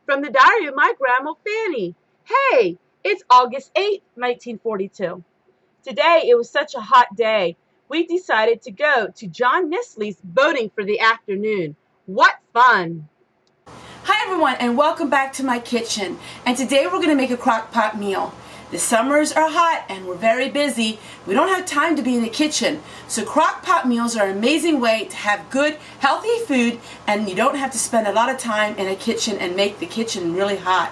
From the diary of my grandma Fanny. Hey, it's August 8th, 1942. Today it was such a hot day, we decided to go to John Nisley's boating for the afternoon. What fun! Hi everyone, and welcome back to my kitchen. And today we're going to make a crock pot meal. The summers are hot and we're very busy. We don't have time to be in the kitchen. So crock pot meals are an amazing way to have good, healthy food, and you don't have to spend a lot of time in a kitchen and make the kitchen really hot.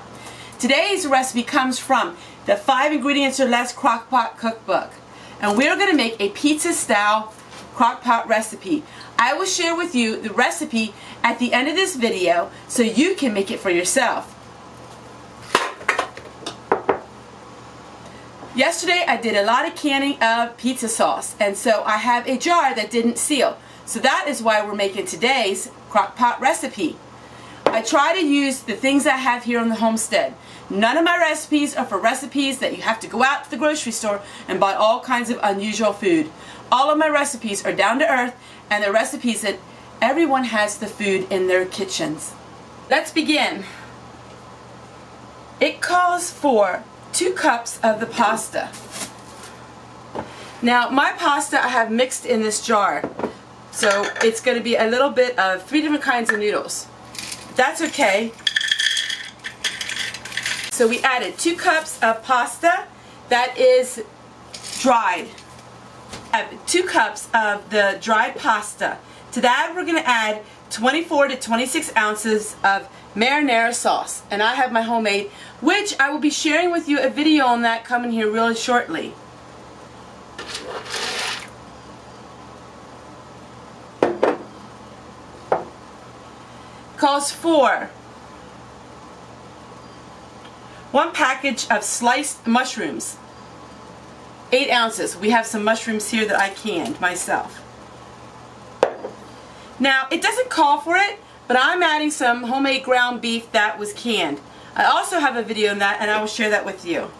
Today's recipe comes from the 5 ingredients or less crock pot cookbook. And we're going to make a pizza style crock pot recipe. I will share with you the recipe at the end of this video so you can make it for yourself. Yesterday I did a lot of canning of pizza sauce, and so I have a jar that didn't seal. So that is why we're making today's crock pot recipe. I try to use the things I have here on the homestead. None of my recipes are for recipes that you have to go out to the grocery store and buy all kinds of unusual food. All of my recipes are down to earth, and they're recipes that everyone has the food in their kitchens. Let's begin. It calls for 2 cups of the pasta. Now my pasta I have mixed in this jar, so it's going to be a little bit of 3 different kinds of noodles. That's okay. So we added 2 cups of pasta that is dried. I have 2 cups of the dried pasta. To that we're going to add 24 to 26 ounces of marinara sauce, and I have my homemade, which I will be sharing with you a video on that coming here really shortly. Calls for 1 package of sliced mushrooms, 8 ounces. We have some mushrooms here that I canned myself. Now it doesn't call for it, but I'm adding some homemade ground beef that was canned. I also have a video on that, and I will share that with you.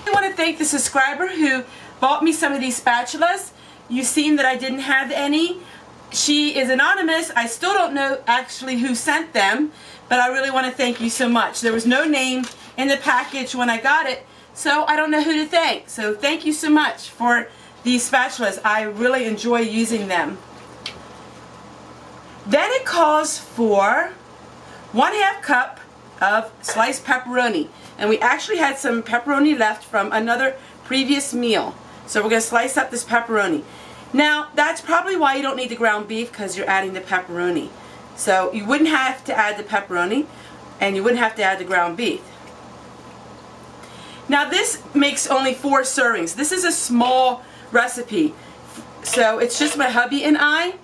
I want to thank the subscriber who bought me some of these spatulas. You've seen that I didn't have any. She is anonymous. I still don't know actually who sent them, but I really want to thank you so much. There was no name in the package when I got it, so I don't know who to thank. So thank you so much for these spatulas. I really enjoy using them. Then it calls for 1/2 cup of sliced pepperoni, and we actually had some pepperoni left from another previous meal, so we're going to slice up this pepperoni. Now that's probably why you don't need the ground beef, because you're adding the pepperoni. So you wouldn't have to add the pepperoni, and you wouldn't have to add the ground beef. Now this makes only 4 servings. This is a small recipe, so it's just my hubby and I,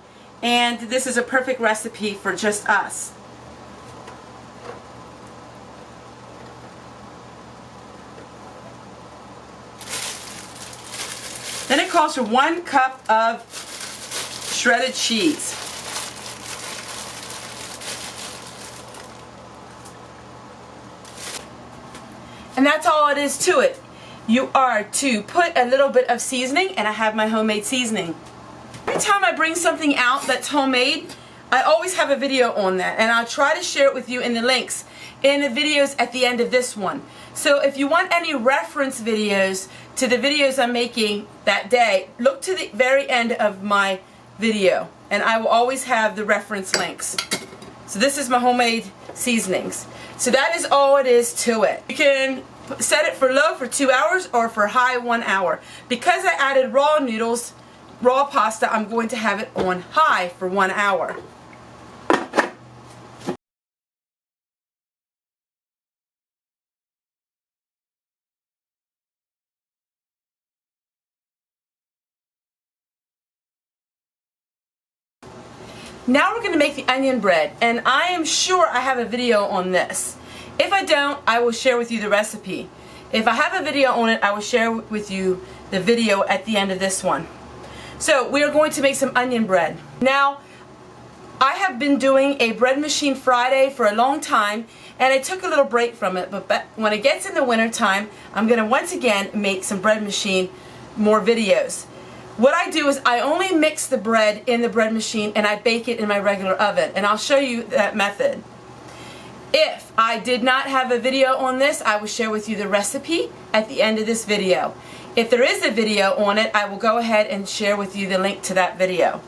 and this is a perfect recipe for just us. Then it calls for 1 cup of shredded cheese. And that's all it is to it. You are to put a little bit of seasoning, and I have my homemade seasoning. Every time I bring something out that's homemade, I always have a video on that, and I'll try to share it with you in the links in the videos at the end of this one. So if you want any reference videos to the videos I'm making that day, look to the very end of my video, and I will always have the reference links. So this is my homemade seasonings. So that is all it is to it. You can set it for low for 2 hours or for high 1 hour. Because I added raw noodles, raw pasta, I'm going to have it on high for 1 hour. Now we're going to make the onion bread, and I am sure I have a video on this. If I don't, I will share with you the recipe. If I have a video on it, I will share with you the video at the end of this one. So we are going to make some onion bread. Now I have been doing a bread machine Friday for a long time, And I took a little break from it, but when it gets in the winter time, I'm going to once again make some bread machine more videos. What I do is I only mix the bread in the bread machine and I bake it in my regular oven, and I'll show you that method. If I did not have a video on this, I will share with you the recipe at the end of this video. If there is a video on it, I will go ahead and share with you the link to that video.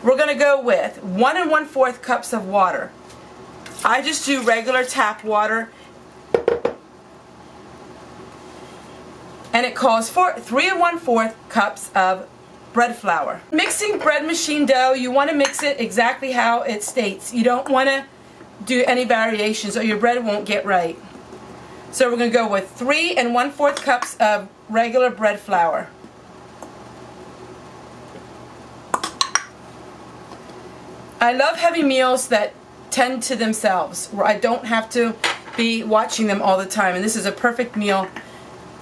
We're going to go with 1 1/4 cups of water. I just do regular tap water, and it calls for 3 1/4 cups of bread flour. Mixing bread machine dough, you want to mix it exactly how it states. You don't want to do any variations or your bread won't get right. So we're going to go with 3 1/4 cups of regular bread flour. I love heavy meals that tend to themselves, where I don't have to be watching them all the time, and this is a perfect meal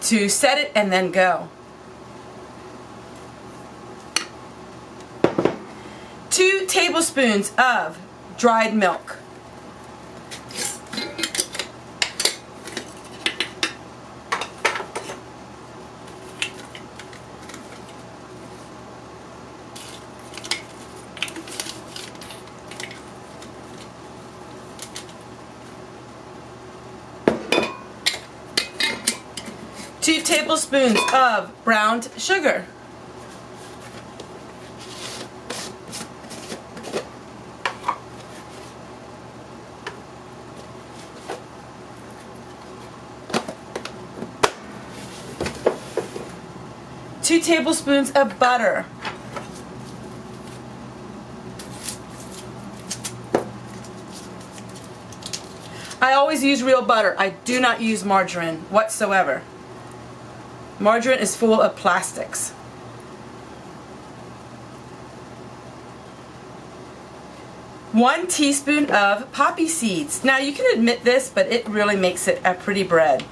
to set it and then go. 2 tablespoons of dried milk. 2 tablespoons of browned sugar. Two tablespoons of butter. I always use real butter. I do not use margarine whatsoever. Margarine is full of plastics. One teaspoon of poppy seeds. Now you can admit this, but it really makes it a pretty bread.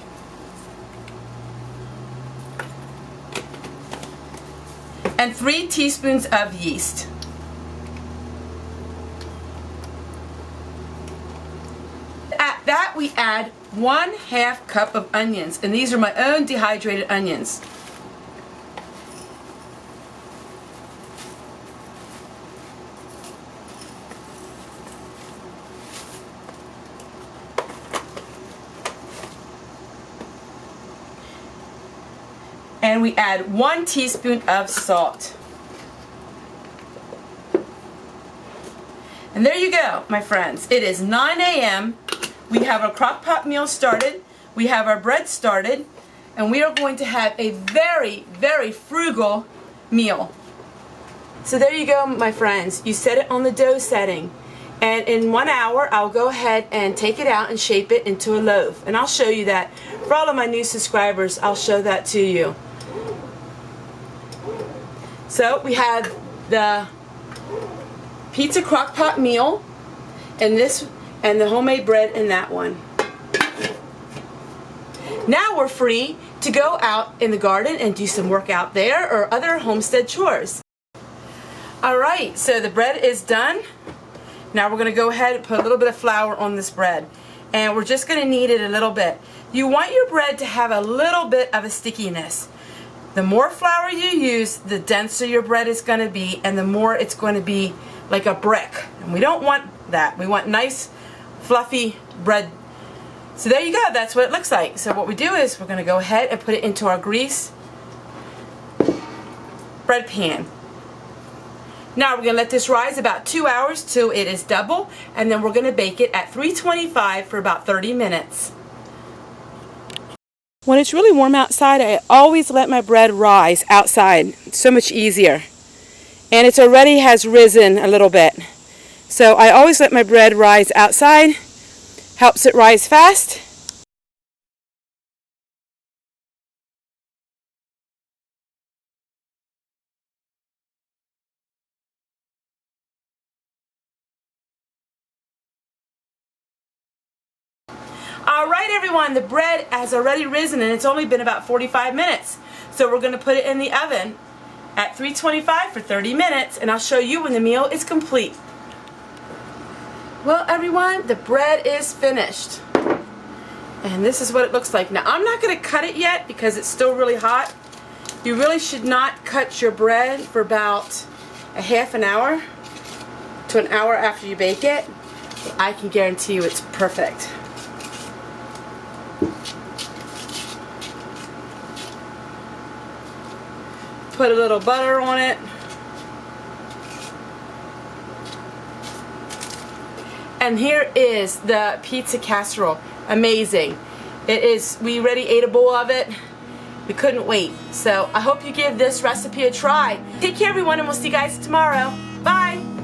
And 3 teaspoons of yeast. At that we add 1/2 cup of onions, and these are my own dehydrated onions. And we add 1 teaspoon of salt. And there you go, my friends. It is 9 a.m. We have our crock-pot meal started. We have our bread started. And we are going to have a very, very frugal meal. So there you go, my friends. You set it on the dough setting. And in 1 hour, I'll go ahead and take it out and shape it into a loaf. And I'll show you that. For all of my new subscribers, I'll show that to you. So we have the pizza crock-pot meal and this and the homemade bread in that one. Now we're free to go out in the garden and do some work out there or other homestead chores. Alright, so the bread is done. Now we're going to go ahead and put a little bit of flour on this bread. And we're just going to knead it a little bit. You want your bread to have a little bit of a stickiness. The more flour you use, the denser your bread is going to be, and the more it's going to be like a brick. And we don't want that. We want nice, fluffy bread. So there you go. That's what it looks like. So what we do is we're going to go ahead and put it into our grease bread pan. Now we're going to let this rise about 2 hours till it is double, and then we're going to bake it at 325 for about 30 minutes. When it's really warm outside, I always let my bread rise outside. It's so much easier. And it's already has risen a little bit. So I always let my bread rise outside. Helps it rise fast. Alright everyone, the bread has already risen and it's only been about 45 minutes. So we're going to put it in the oven at 325 for 30 minutes, and I'll show you when the meal is complete. Well everyone, the bread is finished. And this is what it looks like. Now I'm not going to cut it yet because it's still really hot. You really should not cut your bread for about a half an hour to an hour after you bake it. I can guarantee you it's perfect. Put a little butter on it. And here is the pizza casserole. Amazing. It is, we already ate a bowl of it. We couldn't wait. So I hope you give this recipe a try. Take care everyone, and we'll see you guys tomorrow. Bye.